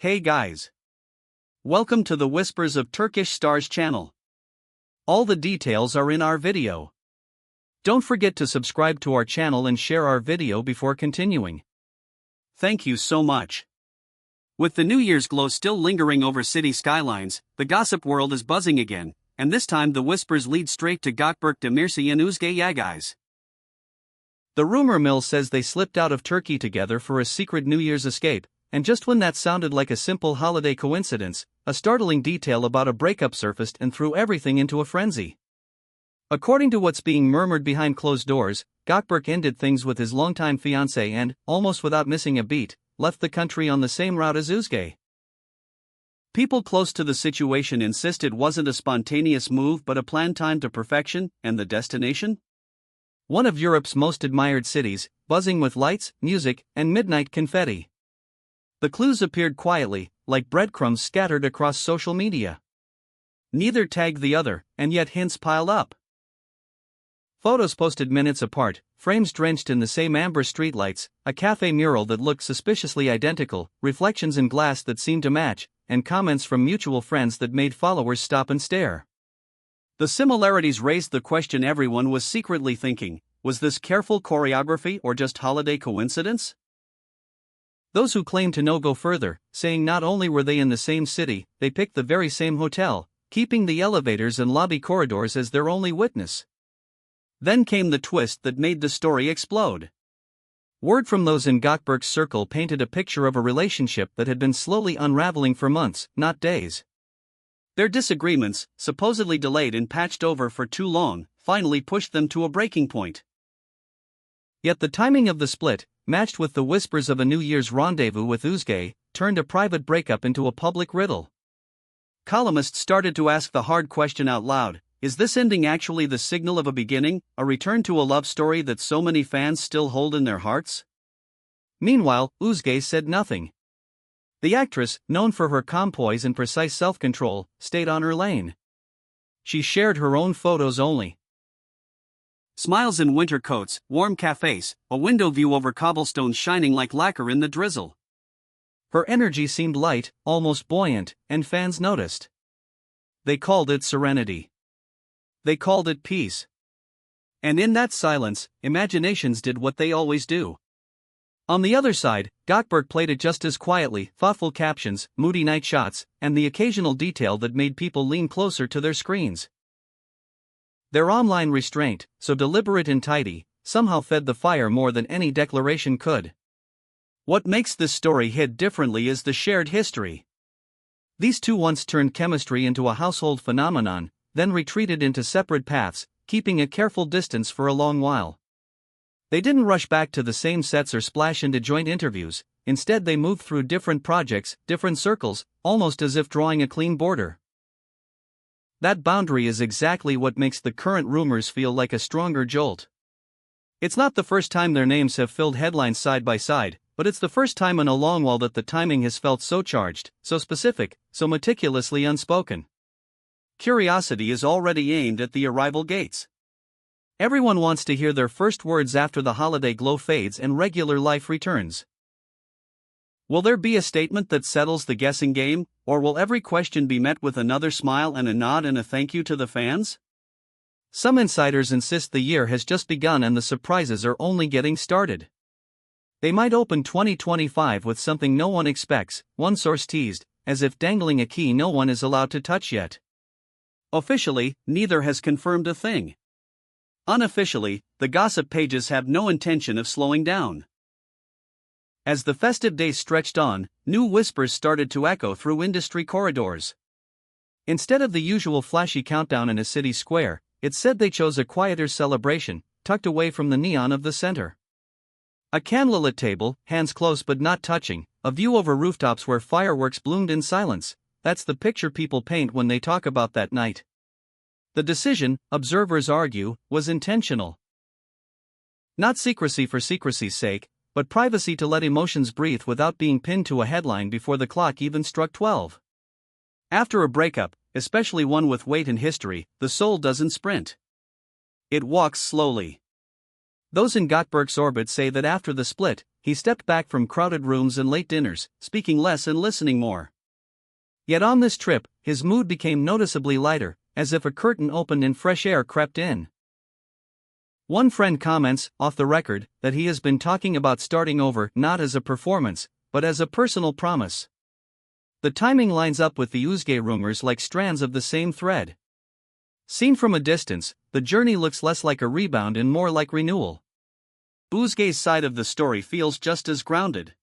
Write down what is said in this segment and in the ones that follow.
Hey guys! Welcome to the Whispers of Turkish Stars channel. All the details are in our video. Don't forget to subscribe to our channel and share our video before continuing. Thank you so much. With the New Year's glow still lingering over city skylines, the gossip world is buzzing again, and this time the whispers lead straight to Gökberk, Demirci and Özge Yağız. The rumor mill says they slipped out of Turkey together for a secret New Year's escape. And just when that sounded like a simple holiday coincidence, a startling detail about a breakup surfaced and threw everything into a frenzy. According to what's being murmured behind closed doors, Gökberk ended things with his longtime fiancée and, almost without missing a beat, left the country on the same route as Özge. People close to the situation insist it wasn't a spontaneous move but a plan timed to perfection, and the destination? One of Europe's most admired cities, buzzing with lights, music, and midnight confetti. The clues appeared quietly, like breadcrumbs scattered across social media. Neither tagged the other, and yet hints piled up. Photos posted minutes apart, frames drenched in the same amber streetlights, a cafe mural that looked suspiciously identical, reflections in glass that seemed to match, and comments from mutual friends that made followers stop and stare. The similarities raised the question everyone was secretly thinking: was this careful choreography or just holiday coincidence? Those who claim to know go further, saying not only were they in the same city, they picked the very same hotel, keeping the elevators and lobby corridors as their only witness. Then came the twist that made the story explode. Word from those in Gökberk's circle painted a picture of a relationship that had been slowly unraveling for months, not days. Their disagreements, supposedly delayed and patched over for too long, finally pushed them to a breaking point. Yet the timing of the split, matched with the whispers of a New Year's rendezvous with Özge, turned a private breakup into a public riddle. Columnists started to ask the hard question out loud: is this ending actually the signal of a beginning, a return to a love story that so many fans still hold in their hearts? Meanwhile, Özge said nothing. The actress, known for her calm poise and precise self-control, stayed on her lane. She shared her own photos only. Smiles in winter coats, warm cafes, a window view over cobblestones shining like lacquer in the drizzle. Her energy seemed light, almost buoyant, and fans noticed. They called it serenity. They called it peace. And in that silence, imaginations did what they always do. On the other side, Gökberk played it just as quietly: thoughtful captions, moody night shots, and the occasional detail that made people lean closer to their screens. Their online restraint, so deliberate and tidy, somehow fed the fire more than any declaration could. What makes this story hit differently is the shared history. These two once turned chemistry into a household phenomenon, then retreated into separate paths, keeping a careful distance for a long while. They didn't rush back to the same sets or splash into joint interviews. Instead they moved through different projects, different circles, almost as if drawing a clean border. That boundary is exactly what makes the current rumors feel like a stronger jolt. It's not the first time their names have filled headlines side by side, but it's the first time in a long while that the timing has felt so charged, so specific, so meticulously unspoken. Curiosity is already aimed at the arrival gates. Everyone wants to hear their first words after the holiday glow fades and regular life returns. Will there be a statement that settles the guessing game, or will every question be met with another smile and a nod and a thank you to the fans? Some insiders insist the year has just begun and the surprises are only getting started. They might open 2025 with something no one expects, one source teased, as if dangling a key no one is allowed to touch yet. Officially, neither has confirmed a thing. Unofficially, the gossip pages have no intention of slowing down. As the festive days stretched on, new whispers started to echo through industry corridors. Instead of the usual flashy countdown in a city square, it said they chose a quieter celebration, tucked away from the neon of the center. A candlelit table, hands close but not touching, a view over rooftops where fireworks bloomed in silence. That's the picture people paint when they talk about that night. The decision, observers argue, was intentional. Not secrecy for secrecy's sake, but privacy to let emotions breathe without being pinned to a headline before the clock even struck 12. After a breakup, especially one with weight and history, the soul doesn't sprint. It walks slowly. Those in Gökberk's orbit say that after the split, he stepped back from crowded rooms and late dinners, speaking less and listening more. Yet on this trip, his mood became noticeably lighter, as if a curtain opened and fresh air crept in. One friend comments, off the record, that he has been talking about starting over not as a performance, but as a personal promise. The timing lines up with the Özge rumors like strands of the same thread. Seen from a distance, the journey looks less like a rebound and more like renewal. Özge's side of the story feels just as grounded.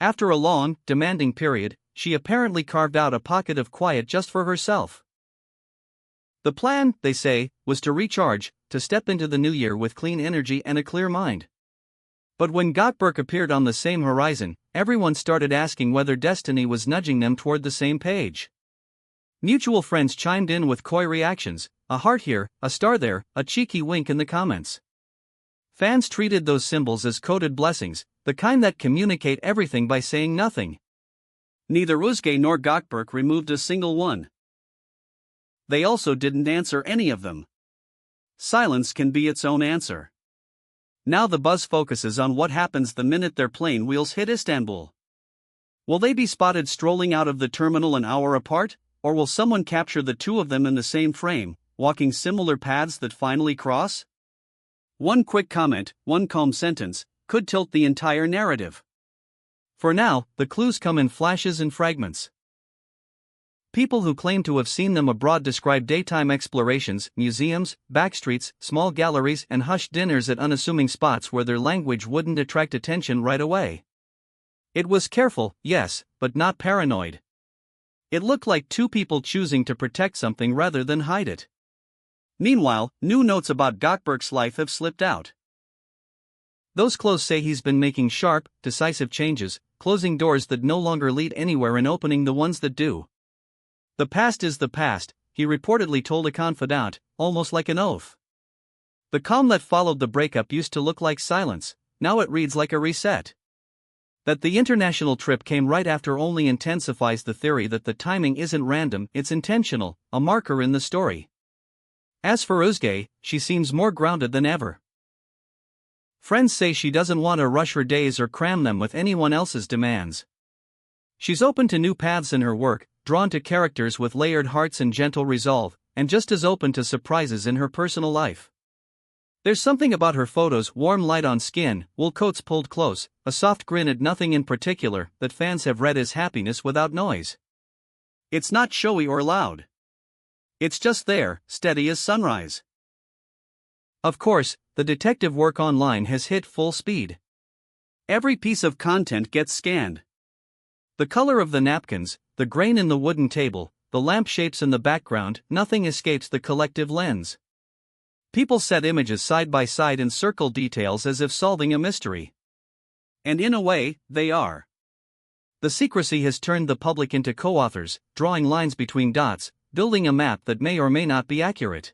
After a long, demanding period, she apparently carved out a pocket of quiet just for herself. The plan, they say, was to recharge, to step into the new year with clean energy and a clear mind. But when Gökberk appeared on the same horizon, everyone started asking whether destiny was nudging them toward the same page. Mutual friends chimed in with coy reactions, a heart here, a star there, a cheeky wink in the comments. Fans treated those symbols as coded blessings, the kind that communicate everything by saying nothing. Neither Özge nor Gökberk removed a single one. They also didn't answer any of them. Silence can be its own answer. Now the buzz focuses on what happens the minute their plane wheels hit Istanbul. Will they be spotted strolling out of the terminal an hour apart, or will someone capture the two of them in the same frame, walking similar paths that finally cross? One quick comment, one calm sentence, could tilt the entire narrative. For now, the clues come in flashes and fragments. People who claim to have seen them abroad describe daytime explorations, museums, backstreets, small galleries, and hushed dinners at unassuming spots where their language wouldn't attract attention right away. It was careful, yes, but not paranoid. It looked like two people choosing to protect something rather than hide it. Meanwhile, new notes about Gökberk's life have slipped out. Those close say he's been making sharp, decisive changes, closing doors that no longer lead anywhere and opening the ones that do. The past is the past, he reportedly told a confidant, almost like an oath. The calm that followed the breakup used to look like silence, now it reads like a reset. That the international trip came right after only intensifies the theory that the timing isn't random, it's intentional, a marker in the story. As for Özge, she seems more grounded than ever. Friends say she doesn't want to rush her days or cram them with anyone else's demands. She's open to new paths in her work, drawn to characters with layered hearts and gentle resolve, and just as open to surprises in her personal life. There's something about her photos, warm light on skin, wool coats pulled close, a soft grin at nothing in particular, that fans have read as happiness without noise. It's not showy or loud. It's just there, steady as sunrise. Of course, the detective work online has hit full speed. Every piece of content gets scanned. The color of the napkins, the grain in the wooden table, the lampshades in the background, nothing escapes the collective lens. People set images side by side and circle details as if solving a mystery. And in a way, they are. The secrecy has turned the public into co-authors, drawing lines between dots, building a map that may or may not be accurate.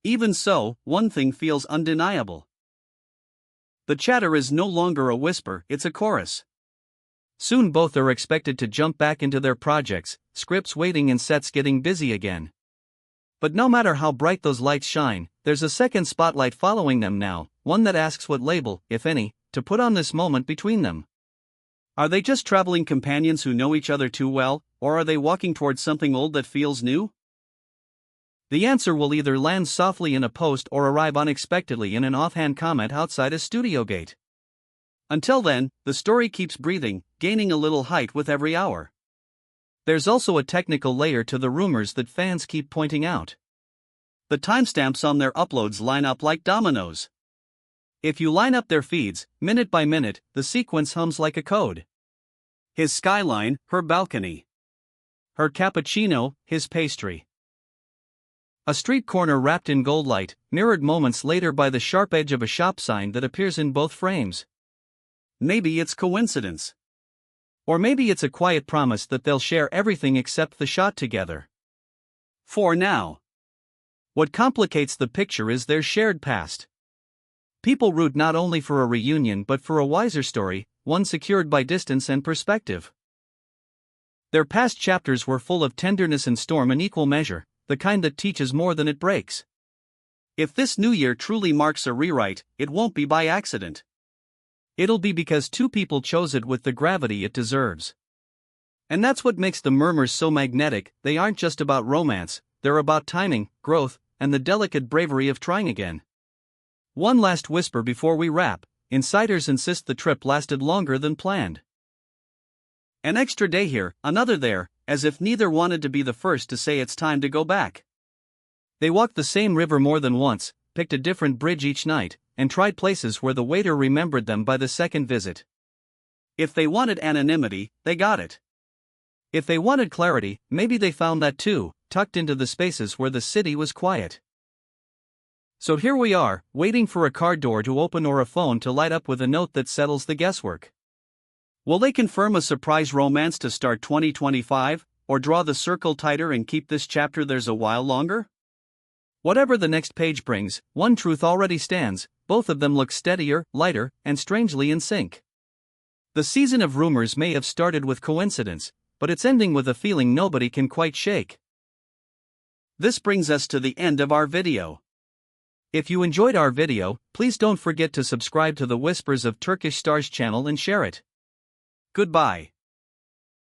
Even so, one thing feels undeniable. The chatter is no longer a whisper, it's a chorus. Soon both are expected to jump back into their projects, scripts waiting and sets getting busy again. But no matter how bright those lights shine, there's a second spotlight following them now, one that asks what label, if any, to put on this moment between them. Are they just traveling companions who know each other too well, or are they walking towards something old that feels new? The answer will either land softly in a post or arrive unexpectedly in an offhand comment outside a studio gate. Until then, the story keeps breathing, gaining a little height with every hour. There's also a technical layer to the rumors that fans keep pointing out. The timestamps on their uploads line up like dominoes. If you line up their feeds, minute by minute, the sequence hums like a code. His skyline, her balcony. Her cappuccino, his pastry. A street corner wrapped in gold light, mirrored moments later by the sharp edge of a shop sign that appears in both frames. Maybe it's coincidence. Or maybe it's a quiet promise that they'll share everything except the shot together. For now. What complicates the picture is their shared past. People root not only for a reunion but for a wiser story, one secured by distance and perspective. Their past chapters were full of tenderness and storm in equal measure, the kind that teaches more than it breaks. If this new year truly marks a rewrite, it won't be by accident. It'll be because two people chose it with the gravity it deserves. And that's what makes the murmurs so magnetic. They aren't just about romance, they're about timing, growth, and the delicate bravery of trying again. One last whisper before we wrap: insiders insist the trip lasted longer than planned. An extra day here, another there, as if neither wanted to be the first to say it's time to go back. They walked the same river more than once, picked a different bridge each night, and tried places where the waiter remembered them by the second visit. If they wanted anonymity, they got it. If they wanted clarity, maybe they found that too, tucked into the spaces where the city was quiet. So here we are, waiting for a car door to open or a phone to light up with a note that settles the guesswork. Will they confirm a surprise romance to start 2025, or draw the circle tighter and keep this chapter theirs a while longer? Whatever the next page brings, one truth already stands: both of them look steadier, lighter, and strangely in sync. The season of rumors may have started with coincidence, but it's ending with a feeling nobody can quite shake. This brings us to the end of our video. If you enjoyed our video, please don't forget to subscribe to the Whispers of Turkish Stars channel and share it. Goodbye.